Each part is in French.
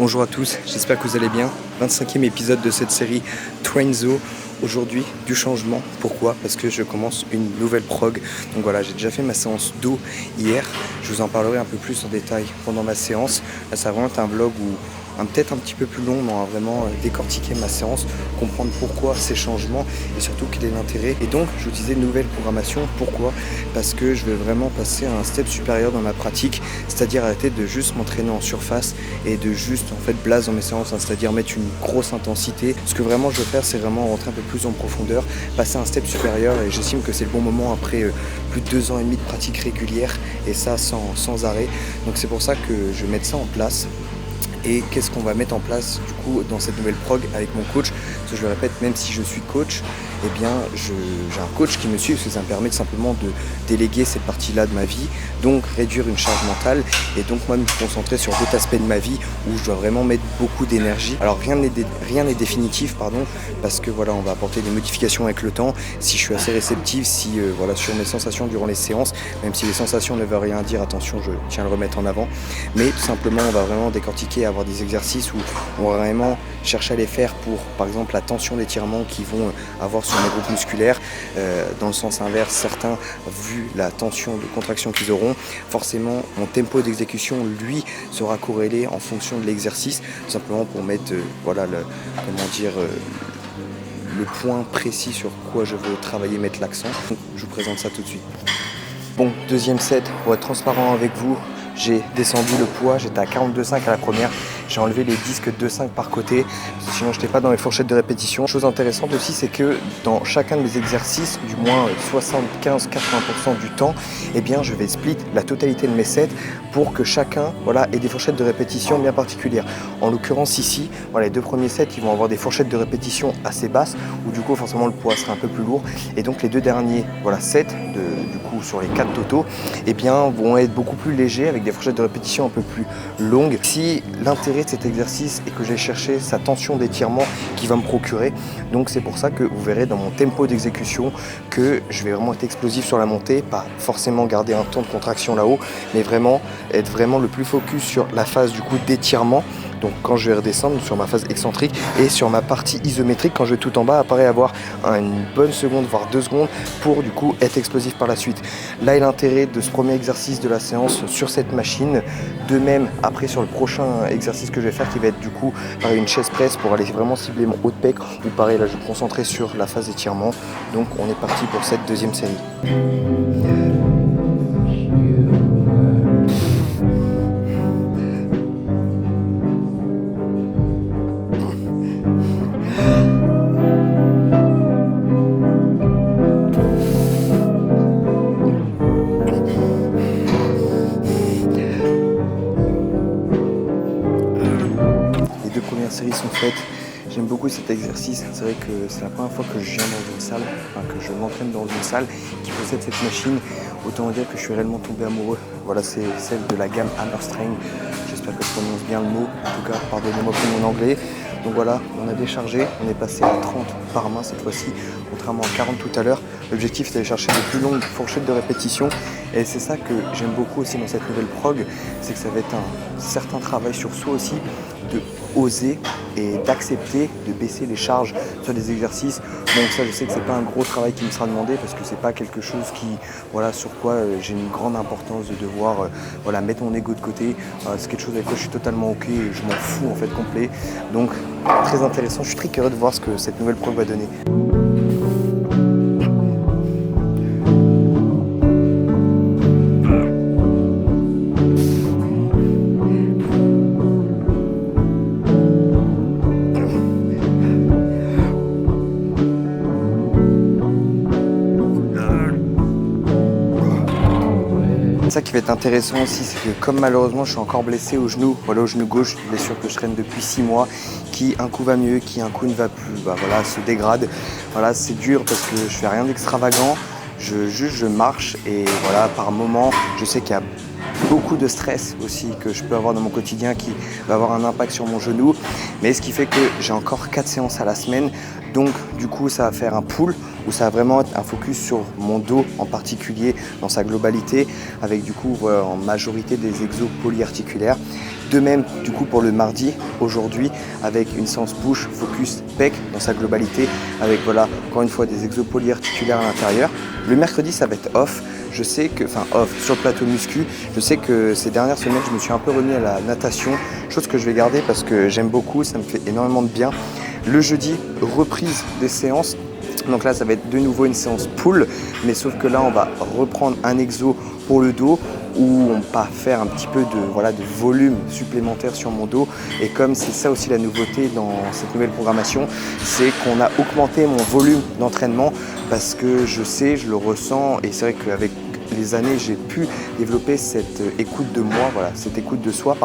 Bonjour à tous, j'espère que vous allez bien. 25e épisode de cette série Trainzo. Aujourd'hui, du changement. Pourquoi? Parce que je commence une nouvelle prog. Donc voilà, j'ai déjà fait ma séance dos hier. Je vous en parlerai un peu plus en détail pendant ma séance. Là, ça va vraiment être un vlog où peut-être un petit peu plus long, mais on va vraiment décortiquer ma séance, comprendre pourquoi ces changements et surtout quel est l'intérêt. Et donc, je vous disais nouvelle programmation. Pourquoi? Parce que je vais vraiment passer à un step supérieur dans ma pratique, c'est-à-dire arrêter de juste m'entraîner en surface et de juste blaze dans mes séances, c'est-à-dire mettre une grosse intensité. Ce que vraiment je veux faire, c'est vraiment rentrer un peu plus en profondeur, passer à un step supérieur, et j'estime que c'est le bon moment après plus de 2 ans et demi de pratique régulière, et ça sans arrêt. Donc c'est pour ça que je vais mettre ça en place. Et qu'est-ce qu'on va mettre en place du coup dans cette nouvelle prog avec mon coach? Parce que je le répète, même si je suis coach, eh bien j'ai un coach qui me suit, parce que ça me permet simplement de déléguer cette partie-là de ma vie, donc réduire une charge mentale, et donc moi me concentrer sur d'autres aspects de ma vie où je dois vraiment mettre beaucoup d'énergie. Alors rien n'est définitif, parce que voilà, on va apporter des modifications avec le temps. Si je suis assez réceptif, sur mes sensations durant les séances, même si les sensations ne veulent rien dire, attention, je tiens à le remettre en avant, mais tout simplement on va vraiment décortiquer, avoir des exercices où on va vraiment chercher à les faire pour, par exemple, la tension d'étirement qu'ils vont avoir sur mes groupes musculaires. Dans le sens inverse, certains, vu la tension de contraction qu'ils auront, forcément mon tempo d'exécution, lui, sera corrélé en fonction de l'exercice, simplement pour mettre le point précis sur quoi je veux travailler, mettre l'accent. Donc, je vous présente ça tout de suite. Bon, deuxième set, pour être transparent avec vous, j'ai descendu le poids, j'étais à 42,5 à la première, j'ai enlevé les disques 2,5 par côté, sinon je n'étais pas dans les fourchettes de répétition. Chose intéressante aussi, c'est que dans chacun de mes exercices, du moins 75-80% du temps, eh bien je vais split la totalité de mes sets pour que chacun ait des fourchettes de répétition bien particulières. En l'occurrence ici, les 2 premiers sets, ils vont avoir des fourchettes de répétition assez basses, où du coup forcément le poids sera un peu plus lourd, et donc les 2 derniers sets, sur les 4 totaux, eh bien vont être beaucoup plus légers, avec des fourchettes de répétition un peu plus longues. Si l'intérêt de cet exercice est que j'ai cherché sa tension d'étirement qui va me procurer, donc c'est pour ça que vous verrez dans mon tempo d'exécution que je vais vraiment être explosif sur la montée, pas forcément garder un temps de contraction là-haut, mais vraiment être le plus focus sur la phase d'étirement. Donc quand je vais redescendre sur ma phase excentrique et sur ma partie isométrique, quand je vais tout en bas, apparaît avoir une bonne seconde, voire 2 secondes pour être explosif par la suite. Là est l'intérêt de ce premier exercice de la séance sur cette machine. De même, après sur le prochain exercice que je vais faire, qui va être pareil, une chaise presse pour aller vraiment cibler mon haut de pec, ou pareil là je vais me concentrer sur la phase étirement. Donc on est parti pour cette deuxième série. Séries sont faites. J'aime beaucoup cet exercice. C'est vrai que c'est la première fois que je viens dans une salle, que je m'entraîne dans une salle qui possède cette machine. Autant dire que je suis réellement tombé amoureux. Voilà, c'est celle de la gamme Hammer Strength. J'espère que je prononce bien le mot. En tout cas, pardonnez-moi pour mon anglais. Donc voilà, on a déchargé, on est passé à 30 par main cette fois-ci, contrairement à 40 tout à l'heure. L'objectif, c'est d'aller chercher de plus longues fourchettes de répétition. Et c'est ça que j'aime beaucoup aussi dans cette nouvelle prog, c'est que ça va être un certain travail sur soi aussi, de oser et d'accepter de baisser les charges sur des exercices. Donc ça, je sais que c'est pas un gros travail qui me sera demandé, parce que c'est pas quelque chose sur quoi j'ai une grande importance de devoir mettre mon ego de côté. C'est quelque chose avec quoi je suis totalement ok, et je m'en fous en fait complet. Donc très intéressant, je suis très curieux de voir ce que cette nouvelle prog va donner. Ça qui va être intéressant aussi, c'est que comme malheureusement je suis encore blessé au genou, au genou gauche, une blessure que je traîne depuis 6 mois, qui un coup va mieux, qui un coup ne va plus, se dégrade. Voilà, c'est dur parce que je fais rien d'extravagant, je marche, et par moment je sais qu'il y a beaucoup de stress aussi que je peux avoir dans mon quotidien qui va avoir un impact sur mon genou, mais ce qui fait que j'ai encore 4 séances à la semaine, donc du coup ça va faire un pool où ça va vraiment être un focus sur mon dos en particulier dans sa globalité, avec du coup en majorité des exos polyarticulaires. De même du coup pour le mardi, aujourd'hui, avec une séance push focus pec dans sa globalité, avec voilà encore une fois des exos polyarticulaires à l'intérieur. Le mercredi ça va être off. Je sais que, off sur le plateau muscu, je sais que ces dernières semaines je me suis un peu remis à la natation, chose que je vais garder parce que j'aime beaucoup, ça me fait énormément de bien. Le jeudi, reprise des séances. Donc là ça va être de nouveau une séance pull, mais sauf que là on va reprendre un exo pour le dos où on va faire un petit peu de volume supplémentaire sur mon dos. Et comme c'est ça aussi la nouveauté dans cette nouvelle programmation, c'est qu'on a augmenté mon volume d'entraînement parce que je sais, je le ressens, et c'est vrai qu'avec les années, j'ai pu développer cette écoute de moi, cette écoute de soi,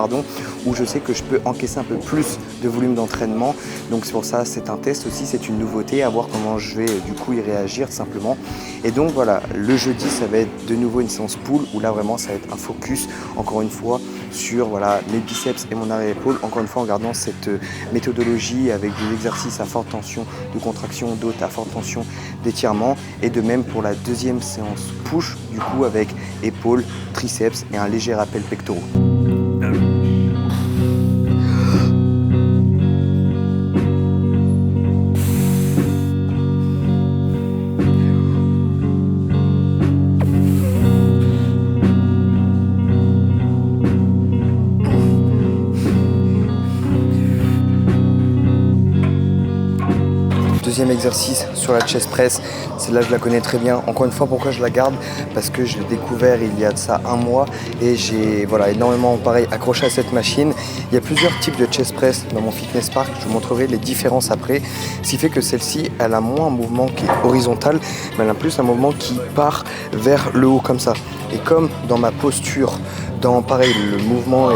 où je sais que je peux encaisser un peu plus de volume d'entraînement. Donc c'est pour ça, c'est un test aussi, c'est une nouveauté, à voir comment je vais du coup y réagir simplement. Et donc voilà, le jeudi, ça va être de nouveau une séance pull, où là vraiment, ça va être un focus, encore une fois, sur mes biceps et mon arrière-épaule, encore une fois en gardant cette méthodologie avec des exercices à forte tension de contraction, d'autres à forte tension d'étirement, et de même pour la deuxième séance push, du coup avec épaules, triceps et un léger rappel pectoraux. Deuxième exercice sur la chest press, celle-là je la connais très bien. Encore une fois, pourquoi je la garde? Parce que je l'ai découvert il y a de ça un mois et j'ai énormément accroché à cette machine. Il y a plusieurs types de chest press dans mon fitness park, je vous montrerai les différences après. Ce qui fait que celle-ci, elle a moins un mouvement qui est horizontal, mais elle a plus un mouvement qui part vers le haut comme ça. Et comme dans ma posture, dans le mouvement et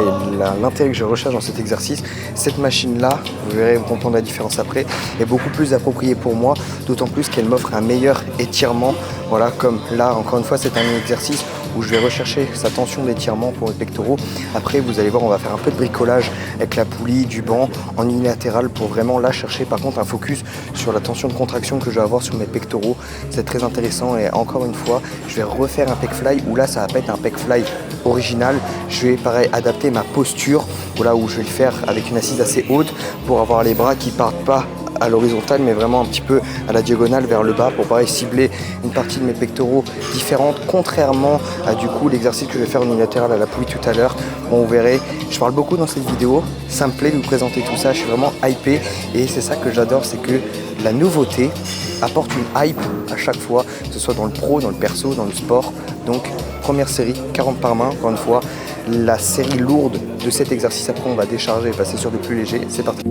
l'intérêt que je recherche dans cet exercice, cette machine-là, vous verrez, vous comprendrez la différence après, est beaucoup plus appropriée pour moi, d'autant plus qu'elle m'offre un meilleur étirement. Voilà, comme là, encore une fois, c'est un exercice où je vais rechercher sa tension d'étirement pour les pectoraux. Après, vous allez voir, on va faire un peu de bricolage avec la poulie, du banc en unilatéral pour vraiment là chercher par contre un focus sur la tension de contraction que je vais avoir sur mes pectoraux. C'est très intéressant et encore une fois, je vais refaire un pec fly où là, ça va pas être un pec fly original. Je vais adapter ma posture, voilà, où je vais le faire avec une assise assez haute pour avoir les bras qui partent pas à l'horizontale mais vraiment un petit peu à la diagonale vers le bas pour cibler une partie de mes pectoraux différente, contrairement à du coup l'exercice que je vais faire en unilatéral à la poulie tout à l'heure. Bon, vous verrez, je parle beaucoup dans cette vidéo, ça me plaît de vous présenter tout ça, je suis vraiment hypé et c'est ça que j'adore, c'est que la nouveauté apporte une hype à chaque fois, que ce soit dans le pro, dans le perso, dans le sport. Donc première série, 40 par main, encore une fois, la série lourde de cet exercice, après on va décharger et passer sur le plus léger, c'est parti.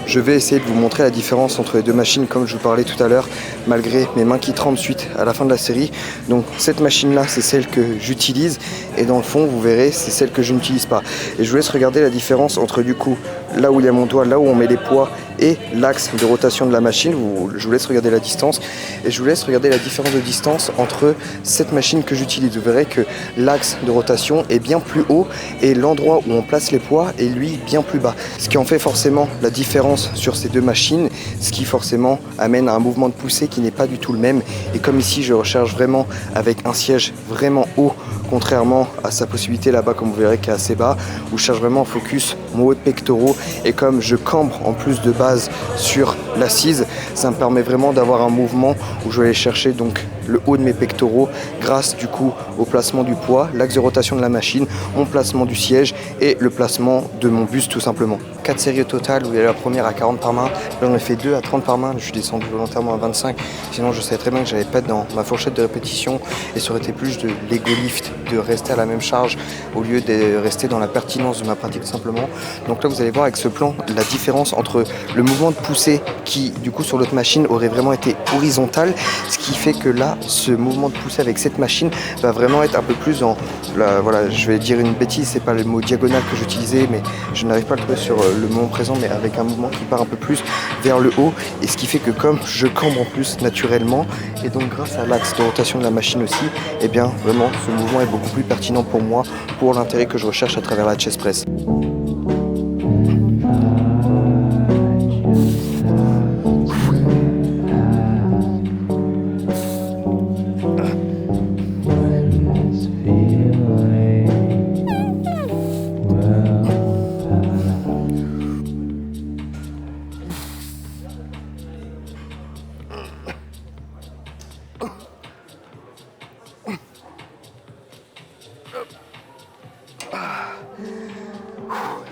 Je vais essayer de vous montrer la différence entre les deux machines comme je vous parlais tout à l'heure, malgré mes mains qui tremblent suite à la fin de la série. Donc cette machine-là, c'est celle que j'utilise et dans le fond, vous verrez, c'est celle que je n'utilise pas. Et je vous laisse regarder la différence entre du coup, là où il y a mon doigt, là où on met les poids et l'axe de rotation de la machine. Je vous laisse regarder la distance et je vous laisse regarder la différence de distance entre cette machine que j'utilise. Vous verrez que l'axe de rotation est bien plus haut et l'endroit où on place les poids est lui bien plus bas. Ce qui en fait forcément la différence sur ces deux machines, ce qui forcément amène à un mouvement de poussée qui n'est pas du tout le même. Et comme ici je recherche vraiment avec un siège vraiment haut, contrairement à sa possibilité là-bas comme vous verrez qui est assez bas, où je cherche vraiment en focus mon haut de pectoraux, et comme je cambre en plus de base sur l'assise, ça me permet vraiment d'avoir un mouvement où je vais aller chercher donc le haut de mes pectoraux grâce du coup au placement du poids, l'axe de rotation de la machine, mon placement du siège et le placement de mon buste tout simplement. 4 séries au total, où il y a la première à 40 par main, là j'en ai fait 2 à 30 par main, je suis descendu volontairement à 25, sinon je savais très bien que j'allais pas être dans ma fourchette de répétition et ça aurait été plus de l'ego lift, de rester à la même charge au lieu de rester dans la pertinence de ma pratique tout simplement. Donc là vous allez voir avec ce plan la différence entre le mouvement de poussée qui du coup sur l'autre machine aurait vraiment été horizontal, ce qui fait que là ce mouvement de poussée avec cette machine va vraiment être un peu plus dans la, voilà, je vais dire une bêtise, c'est pas le mot diagonale que j'utilisais, mais je n'arrive pas à le trouver sur le moment présent, mais avec un mouvement qui part un peu plus vers le haut, et ce qui fait que comme je cambre en plus naturellement, et donc grâce à l'axe de rotation de la machine aussi, et bien vraiment ce mouvement est beaucoup plus pertinent pour moi, pour l'intérêt que je recherche à travers la chest press.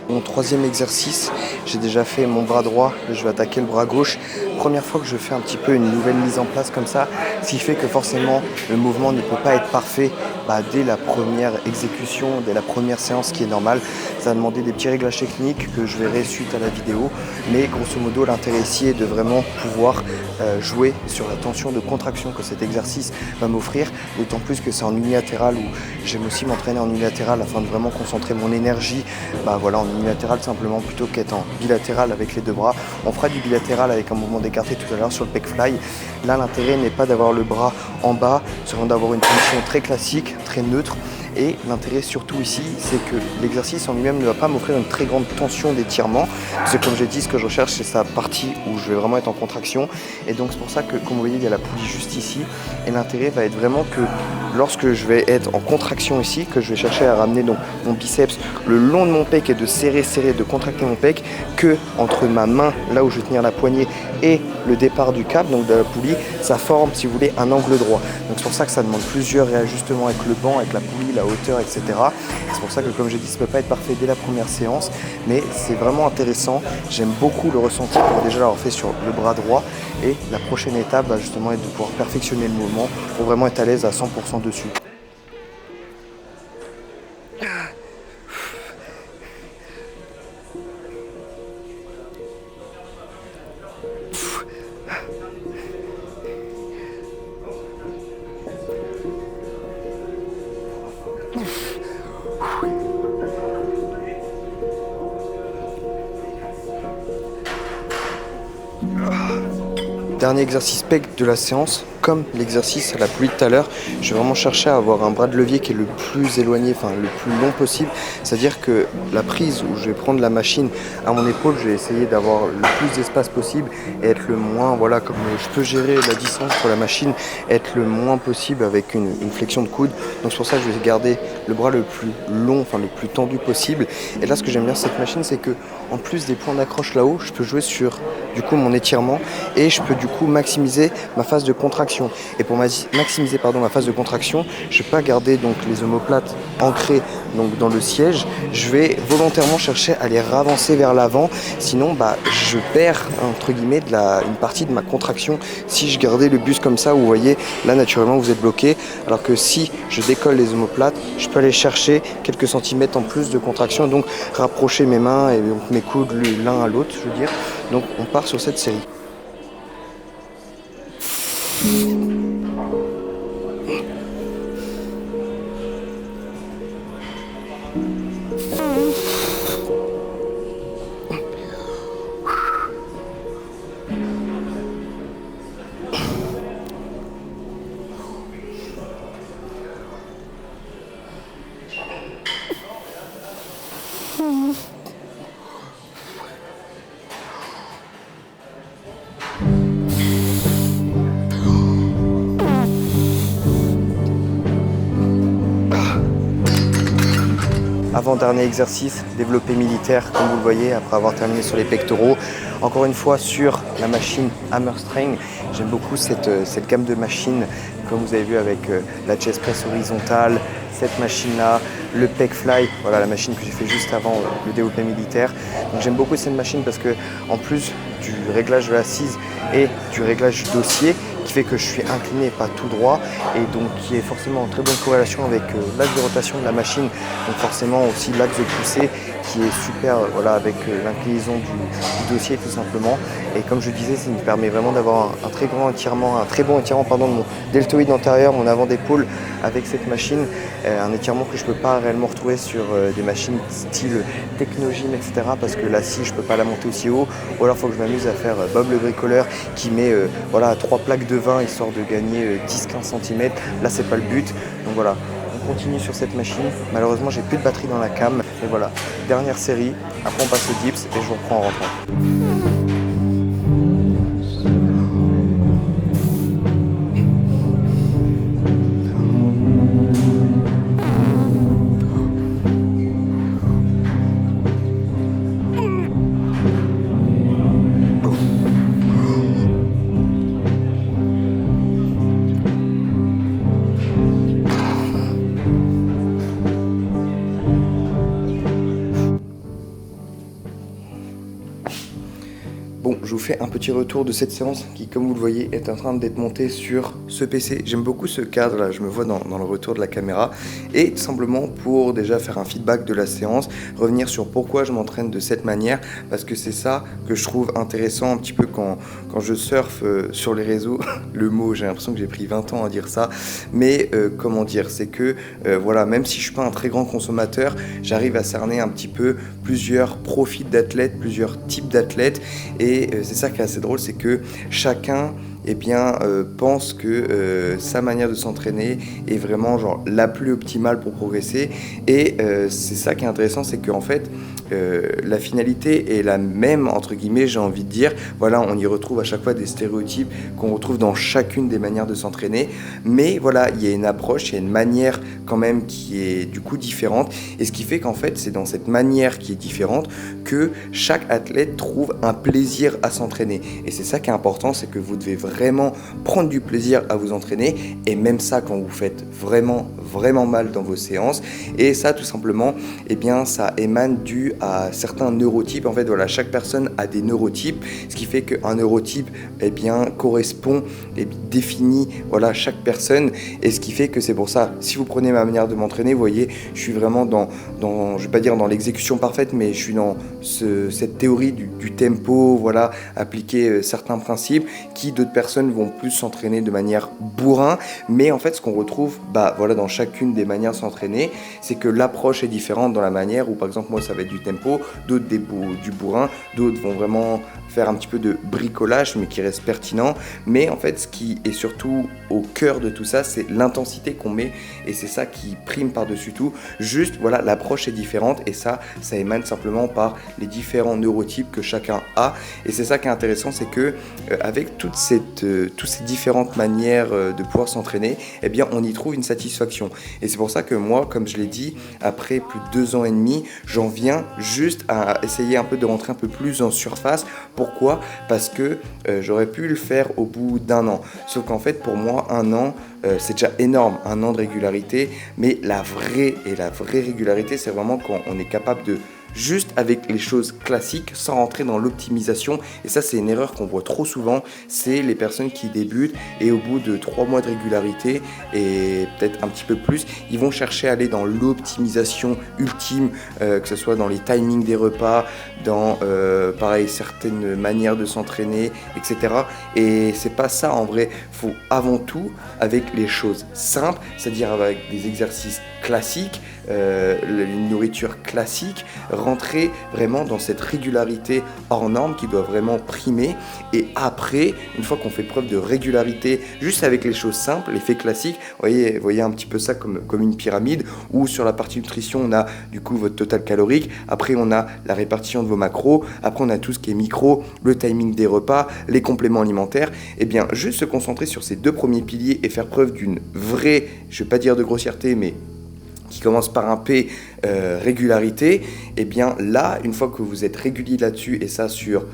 Mon troisième exercice, j'ai déjà fait mon bras droit, je vais attaquer le bras gauche. Première fois que je fais un petit peu une nouvelle mise en place comme ça, ce qui fait que forcément le mouvement ne peut pas être parfait dès la première exécution, dès la première séance, qui est normal. Ça va demander des petits réglages techniques que je verrai suite à la vidéo, mais grosso modo l'intérêt ici est de vraiment pouvoir jouer sur la tension de contraction que cet exercice va m'offrir, d'autant plus que c'est en unilatéral où j'aime aussi m'entraîner en unilatéral afin de vraiment concentrer mon énergie en unilatéral simplement plutôt qu'être en bilatéral avec les deux bras. On fera du bilatéral avec un mouvement d'écarté tout à l'heure sur le pec fly. Là l'intérêt n'est pas d'avoir le bras en bas, c'est vraiment d'avoir une position très classique, très neutre. Et l'intérêt surtout ici, c'est que l'exercice en lui-même ne va pas m'offrir une très grande tension d'étirement. Parce que comme j'ai dit, ce que je recherche, c'est sa partie où je vais vraiment être en contraction. Et donc c'est pour ça que, comme vous voyez, il y a la poulie juste ici. Et l'intérêt va être vraiment que lorsque je vais être en contraction ici, que je vais chercher à ramener donc mon biceps le long de mon pec et de serrer, de contracter mon pec, que entre ma main, là où je vais tenir la poignée, et le départ du câble, donc de la poulie, ça forme, si vous voulez, un angle droit. Donc c'est pour ça que ça demande plusieurs réajustements avec le banc, avec la poulie, la hauteur, etc. C'est pour ça que, comme j'ai dit, ça ne peut pas être parfait dès la première séance, mais c'est vraiment intéressant. J'aime beaucoup le ressenti pour déjà l'avoir fait sur le bras droit, et la prochaine étape va justement être de pouvoir perfectionner le mouvement pour vraiment être à l'aise à 100% dessus. Dernier exercice pec de la séance, comme l'exercice à la poulie de tout à l'heure, je vais vraiment chercher à avoir un bras de levier qui est le plus éloigné, le plus long possible. C'est-à-dire que la prise où je vais prendre la machine à mon épaule, je vais essayer d'avoir le plus d'espace possible et être le moins, comme je peux gérer la distance pour la machine, être le moins possible avec une flexion de coude. Donc c'est pour ça que je vais garder le bras le plus long, le plus tendu possible. Et là, ce que j'aime bien cette machine, c'est que en plus des points d'accroche là-haut, je peux jouer sur du coup mon étirement et je peux du coup maximiser ma phase de contraction. Et pour maximiser ma phase de contraction, je ne vais pas garder donc les omoplates ancrées donc dans le siège, je vais volontairement chercher à les ravancer vers l'avant, sinon je perds entre guillemets une partie de ma contraction si je gardais le buste comme ça, où vous voyez là naturellement vous êtes bloqué, alors que si je décolle les omoplates, je peux aller chercher quelques centimètres en plus de contraction, donc rapprocher mes mains et donc mes coudes l'un à l'autre, je veux dire. Donc on part sur cette série. Avant-dernier exercice, développé militaire, comme vous le voyez, après avoir terminé sur les pectoraux. Encore une fois, sur la machine Hammer Strength. J'aime beaucoup cette gamme de machines comme vous avez vu avec la chest press horizontale, cette machine-là, le pec fly, voilà la machine que j'ai fait juste avant le développé militaire. Donc j'aime beaucoup cette machine parce que en plus du réglage de l'assise et du réglage du dossier, qui fait que je suis incliné et pas tout droit, et donc qui est forcément en très bonne corrélation avec l'axe de rotation de la machine, donc forcément aussi l'axe de poussée qui est super voilà, avec l'inclinaison du dossier tout simplement. Et comme je disais, ça me permet vraiment d'avoir un très bon étirement de mon deltoïde antérieur, mon avant d'épaule avec cette machine, un étirement que je ne peux pas réellement retrouver sur des machines style Technogym, etc. parce que la scie, je ne peux pas la monter aussi haut, ou alors il faut que je m'amuse à faire Bob le bricoleur qui met voilà, 3 plaques de 20 histoire de gagner 10-15 cm. Là, c'est pas le but. Donc voilà, on continue sur cette machine. Malheureusement, j'ai plus de batterie dans la cam. Et voilà, dernière série. Après, on passe au dips et je vous reprends en rentrant. Bon, je vous fais un petit retour de cette séance qui, comme vous le voyez, est en train d'être montée sur ce PC. J'aime beaucoup ce cadre là, je me vois dans le retour de la caméra. Et tout simplement pour déjà faire un feedback de la séance, revenir sur pourquoi je m'entraîne de cette manière, parce que c'est ça que je trouve intéressant un petit peu quand je surfe sur les réseaux. Le mot, j'ai l'impression que j'ai pris 20 ans à dire ça. Mais comment dire, c'est que voilà, même si je suis pas un très grand consommateur, j'arrive à cerner un petit peu plusieurs profils d'athlètes, plusieurs types d'athlètes. Et c'est ça qui est assez drôle, c'est que chacun pense que sa manière de s'entraîner est vraiment genre la plus optimale pour progresser. Et c'est ça qui est intéressant, c'est qu'en fait la finalité est la même entre guillemets, j'ai envie de dire. Voilà, on y retrouve à chaque fois des stéréotypes qu'on retrouve dans chacune des manières de s'entraîner, mais voilà, il y a une approche, il y a une manière quand même qui est du coup différente, et ce qui fait qu'en fait c'est dans cette manière qui est différente que chaque athlète trouve un plaisir à s'entraîner. Et c'est ça qui est important, c'est que vous devez vraiment prendre du plaisir à vous entraîner, et même ça quand vous faites vraiment mal dans vos séances. Et ça tout simplement, ça émane dû à certains neurotypes. En fait voilà, chaque personne a des neurotypes, ce qui fait qu'un neurotype correspond et définit voilà chaque personne, et ce qui fait que c'est pour ça, si vous prenez ma manière de m'entraîner, vous voyez, je suis vraiment dans je vais pas dire dans l'exécution parfaite, mais je suis dans cette théorie du tempo, voilà, appliquer certains principes qui d'autres personnes vont plus s'entraîner de manière bourrin. Mais en fait ce qu'on retrouve voilà, dans chacune des manières de s'entraîner, c'est que l'approche est différente dans la manière où par exemple moi ça va être du tempo, d'autres du bourrin, d'autres vont vraiment faire un petit peu de bricolage mais qui reste pertinent. Mais en fait ce qui est surtout au cœur de tout ça, c'est l'intensité qu'on met, et c'est ça qui prime par-dessus tout. Juste voilà, l'approche est différente, et ça émane simplement par les différents neurotypes que chacun a. Et c'est ça qui est intéressant, c'est que avec toutes ces différentes manières de pouvoir s'entraîner, on y trouve une satisfaction. Et c'est pour ça que moi, comme je l'ai dit, après plus de 2 ans et demi, j'en viens juste à essayer un peu de rentrer un peu plus en surface. Pourquoi ? Parce que j'aurais pu le faire au bout d'1 an. Sauf qu'en fait, pour moi, 1 an, c'est déjà énorme, 1 an de régularité. Mais la vraie régularité, c'est vraiment quand on est capable de juste avec les choses classiques sans rentrer dans l'optimisation. Et ça, c'est une erreur qu'on voit trop souvent, c'est les personnes qui débutent et au bout de 3 mois de régularité et peut-être un petit peu plus, ils vont chercher à aller dans l'optimisation ultime, que ce soit dans les timings des repas, dans pareil, certaines manières de s'entraîner, etc. Et c'est pas ça en vrai. Faut avant tout, avec les choses simples, c'est-à-dire avec des exercices classiques, une nourriture classique, rentrer vraiment dans cette régularité hors norme qui doit vraiment primer. Et après, une fois qu'on fait preuve de régularité juste avec les choses simples, les faits classiques, voyez un petit peu ça comme une pyramide, où sur la partie nutrition on a du coup votre total calorique, après on a la répartition de vos macros, après on a tout ce qui est micro, le timing des repas, les compléments alimentaires. Juste se concentrer sur ces 2 premiers piliers et faire preuve d'une vraie, je vais pas dire de grossièreté, mais qui commence par un P, régularité, là, une fois que vous êtes régulier là-dessus, et ça sur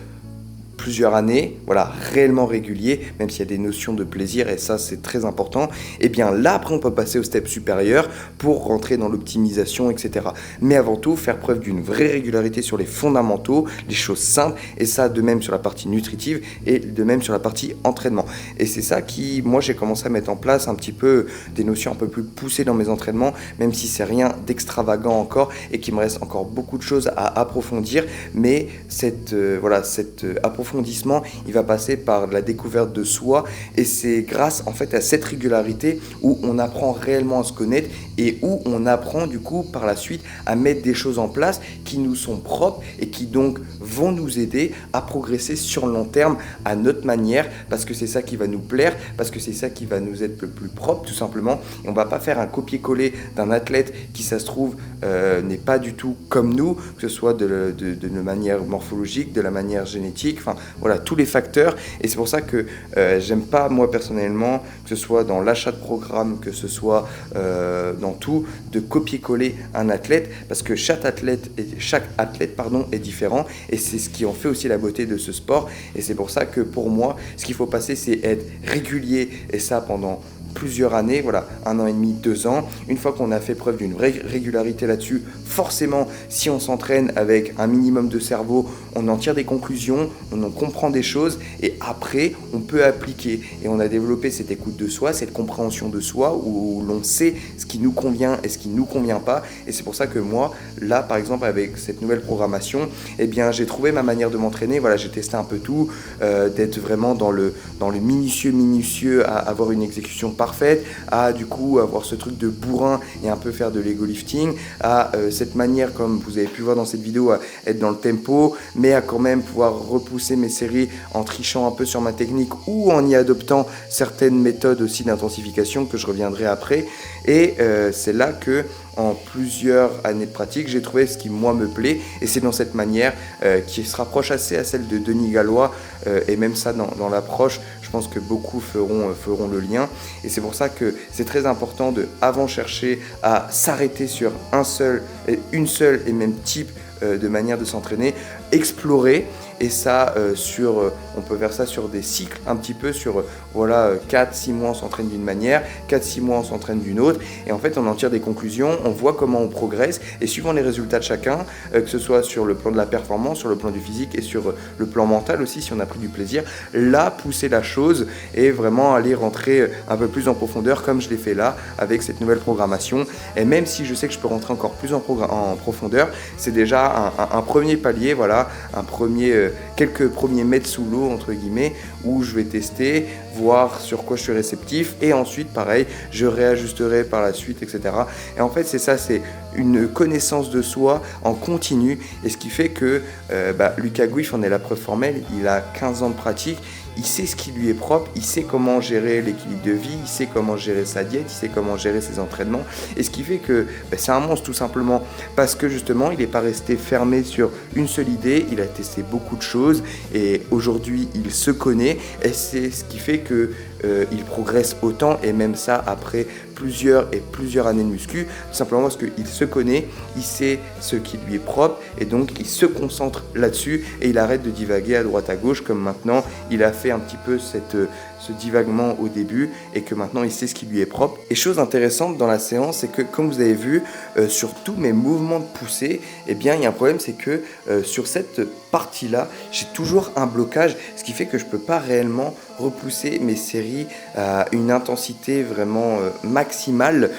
plusieurs années, voilà, réellement régulier, même s'il y a des notions de plaisir, et ça c'est très important, et bien là après on peut passer au step supérieur pour rentrer dans l'optimisation, etc. Mais avant tout, faire preuve d'une vraie régularité sur les fondamentaux, les choses simples, et ça de même sur la partie nutritive, et de même sur la partie entraînement. Et c'est ça qui, moi j'ai commencé à mettre en place un petit peu des notions un peu plus poussées dans mes entraînements, même si c'est rien d'extravagant encore, et qu'il me reste encore beaucoup de choses à approfondir, mais cet approfondissement, il va passer par la découverte de soi, et c'est grâce en fait à cette régularité où on apprend réellement à se connaître et où on apprend du coup par la suite à mettre des choses en place qui nous sont propres et qui donc vont nous aider à progresser sur le long terme à notre manière, parce que c'est ça qui va nous plaire, parce que c'est ça qui va nous être le plus propre tout simplement, et on va pas faire un copier-coller d'un athlète qui ça se trouve n'est pas du tout comme nous, que ce soit de manière morphologique, de la manière génétique, enfin voilà, tous les facteurs. Et c'est pour ça que j'aime pas moi personnellement, que ce soit dans l'achat de programme, que ce soit dans tout, de copier-coller un athlète, parce que chaque athlète est différent, et c'est ce qui en fait aussi la beauté de ce sport. Et c'est pour ça que pour moi, ce qu'il faut passer, c'est être régulier, et ça pendant plusieurs années, voilà, 1 an et demi, 2 ans. Une fois qu'on a fait preuve d'une vraie régularité là-dessus, forcément, si on s'entraîne avec un minimum de cerveau, on en tire des conclusions, on en comprend des choses, et après, on peut appliquer. Et on a développé cette écoute de soi, cette compréhension de soi, où l'on sait ce qui nous convient et ce qui ne nous convient pas. Et c'est pour ça que moi, là, par exemple, avec cette nouvelle programmation, eh bien, j'ai trouvé ma manière de m'entraîner. Voilà, j'ai testé un peu tout, d'être vraiment dans le minutieux, à avoir une exécution parfaite, à du coup avoir ce truc de bourrin et un peu faire de l'ego lifting, à cette manière, comme vous avez pu voir dans cette vidéo, à être dans le tempo, mais à quand même pouvoir repousser mes séries en trichant un peu sur ma technique ou en y adoptant certaines méthodes aussi d'intensification que je reviendrai après. Et c'est là que en plusieurs années de pratique, j'ai trouvé ce qui moi me plaît, et c'est dans cette manière qui se rapproche assez à celle de Denis Gallois, et même ça dans l'approche, je pense que beaucoup feront le lien. Et c'est pour ça que c'est très important de, avant, chercher à s'arrêter sur une seule et même type de manière de s'entraîner, explorer, et ça on peut faire ça sur des cycles un petit peu, sur 4-6 mois on s'entraîne d'une manière, 4-6 mois on s'entraîne d'une autre, et en fait on en tire des conclusions, on voit comment on progresse, et suivant les résultats de chacun, que ce soit sur le plan de la performance, sur le plan du physique et sur le plan mental aussi, si on a pris du plaisir, là pousser la chose et vraiment aller rentrer un peu plus en profondeur, comme je l'ai fait là avec cette nouvelle programmation. Et même si je sais que je peux rentrer encore plus en profondeur, c'est déjà un premier palier, voilà, quelques premiers mètres sous l'eau entre guillemets, où je vais tester, voir sur quoi je suis réceptif, et ensuite pareil, je réajusterai par la suite, etc. Et en fait c'est ça, c'est une connaissance de soi en continu, et ce qui fait que Lucas Gouif en est la preuve formelle. Il a 15 ans de pratique, il sait ce qui lui est propre, il sait comment gérer l'équilibre de vie, il sait comment gérer sa diète, il sait comment gérer ses entraînements, et ce qui fait que c'est un monstre tout simplement, parce que justement il n'est pas resté fermé sur une seule idée, il a testé beaucoup de choses, et aujourd'hui il se connaît, et c'est ce qui fait que il progresse autant, et même ça après plusieurs années de muscu, tout simplement parce qu'il se connaît, il sait ce qui lui est propre, et donc il se concentre là-dessus, et il arrête de divaguer à droite à gauche, comme maintenant il a fait un petit peu ce divagement au début, et que maintenant il sait ce qui lui est propre. Et chose intéressante dans la séance, c'est que comme vous avez vu, sur tous mes mouvements de poussée, eh bien il y a un problème, c'est que sur cette partie-là, j'ai toujours un blocage, ce qui fait que je ne peux pas réellement repousser mes séries à une intensité vraiment maximale,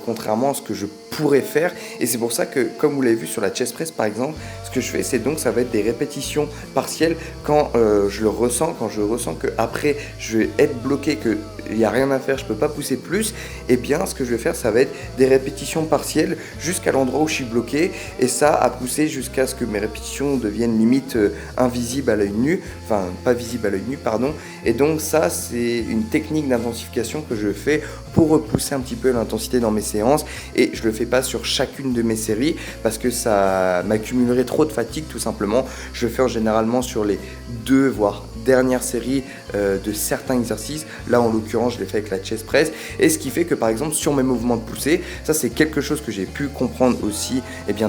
contrairement à ce que je pourrais faire. Et c'est pour ça que, comme vous l'avez vu sur la chest press par exemple, ce que je fais, c'est donc ça va être des répétitions partielles quand je ressens que après je vais être bloqué, qu'il n'y a rien à faire, je ne peux pas pousser plus, et bien ce que je vais faire, ça va être des répétitions partielles jusqu'à l'endroit où je suis bloqué, et ça à pousser jusqu'à ce que mes répétitions deviennent limite invisibles à l'œil nu, enfin pas visibles à l'œil nu, pardon. Et donc ça, c'est une technique d'intensification que je fais pour repousser un petit peu l'intensité dans mes séances, et je le fais pas sur chacune de mes séries parce que ça m'accumulerait trop de fatigue tout simplement. Je le fais généralement sur les 2 voire dernières séries de certains exercices. Là en l'occurrence je l'ai fait avec la chest press, et ce qui fait que par exemple sur mes mouvements de poussée, ça c'est quelque chose que j'ai pu comprendre aussi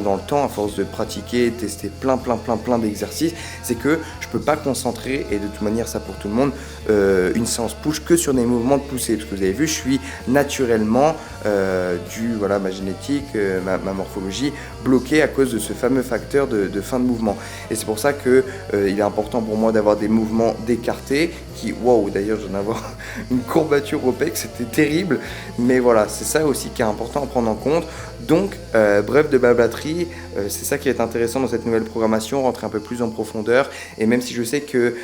dans le temps à force de pratiquer et tester plein d'exercices, c'est que je peux pas concentrer, et de toute manière ça pour tout le monde, une séance push que sur des mouvements de poussée, parce que vous avez vu je suis naturellement ma génétique, ma morphologie bloquée à cause de ce fameux facteur de fin de mouvement, et c'est pour ça que il est important pour moi d'avoir des mouvements d'écartés qui, waouh, d'ailleurs je viens d'avoir une courbature au pec, c'était terrible, mais voilà, c'est ça aussi qui est important à prendre en compte. Donc bref de blablaterie, c'est ça qui est intéressant dans cette nouvelle programmation, rentrer un peu plus en profondeur, et même si je sais que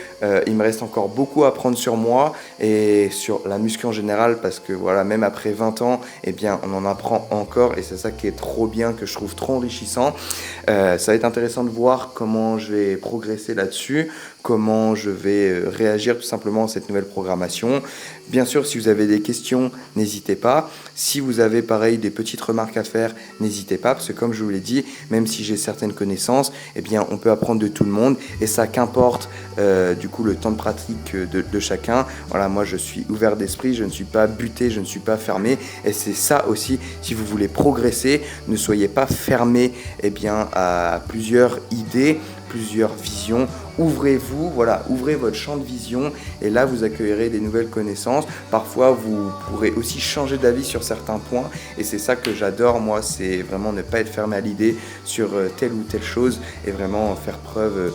il me reste encore beaucoup à apprendre sur moi et sur la muscu en général, parce que voilà, même après 20 ans, on en apprend encore, et c'est ça qui est trop bien, que je trouve trop enrichissant. Ça va être intéressant de voir comment je vais progresser là-dessus, comment je vais réagir tout simplement à cette nouvelle programmation. Bien sûr, si vous avez des questions, n'hésitez pas. Si vous avez pareil des petites remarques à faire, n'hésitez pas, parce que comme je vous l'ai dit, même si j'ai certaines connaissances, on peut apprendre de tout le monde, et ça qu'importe du coup le temps de pratique de chacun. Voilà, moi je suis ouvert d'esprit, je ne suis pas buté, je ne suis pas fermé, et c'est ça aussi, si vous voulez progresser, ne soyez pas fermé à plusieurs idées, plusieurs visions. Ouvrez-vous, voilà, ouvrez votre champ de vision, et là vous accueillerez des nouvelles connaissances. Parfois vous pourrez aussi changer d'avis sur certains points, et c'est ça que j'adore moi, c'est vraiment ne pas être fermé à l'idée sur telle ou telle chose, et vraiment faire preuve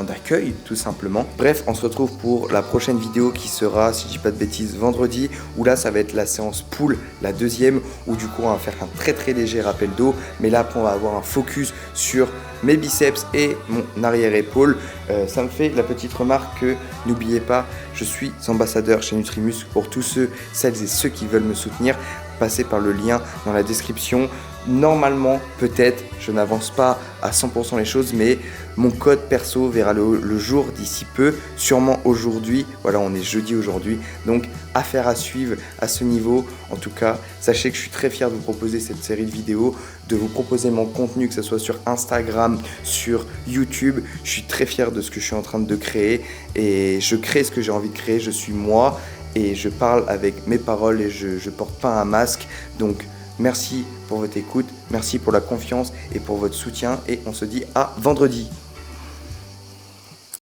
d'accueil tout simplement. Bref, on se retrouve pour la prochaine vidéo qui sera, si je dis pas de bêtises, vendredi, où là ça va être la séance pull, la deuxième, où du coup on va faire un très léger rappel dos, mais là on va avoir un focus sur mes biceps et mon arrière-épaule. Ça me fait la petite remarque que, n'oubliez pas, je suis ambassadeur chez Nutrimuscle. Pour tous celles et ceux qui veulent me soutenir, passez par le lien dans la description. Normalement, peut-être, je n'avance pas à 100% les choses, mais mon code perso verra le jour d'ici peu, sûrement aujourd'hui. Voilà, on est jeudi aujourd'hui, donc affaire à suivre à ce niveau. En tout cas, sachez que je suis très fier de vous proposer cette série de vidéos, de vous proposer mon contenu, que ce soit sur Instagram, sur YouTube. Je suis très fier de ce que je suis en train de créer, et je crée ce que j'ai envie de créer. Je suis moi, et je parle avec mes paroles, et je porte pas un masque. Donc merci pour votre écoute, merci pour la confiance et pour votre soutien, et on se dit à vendredi.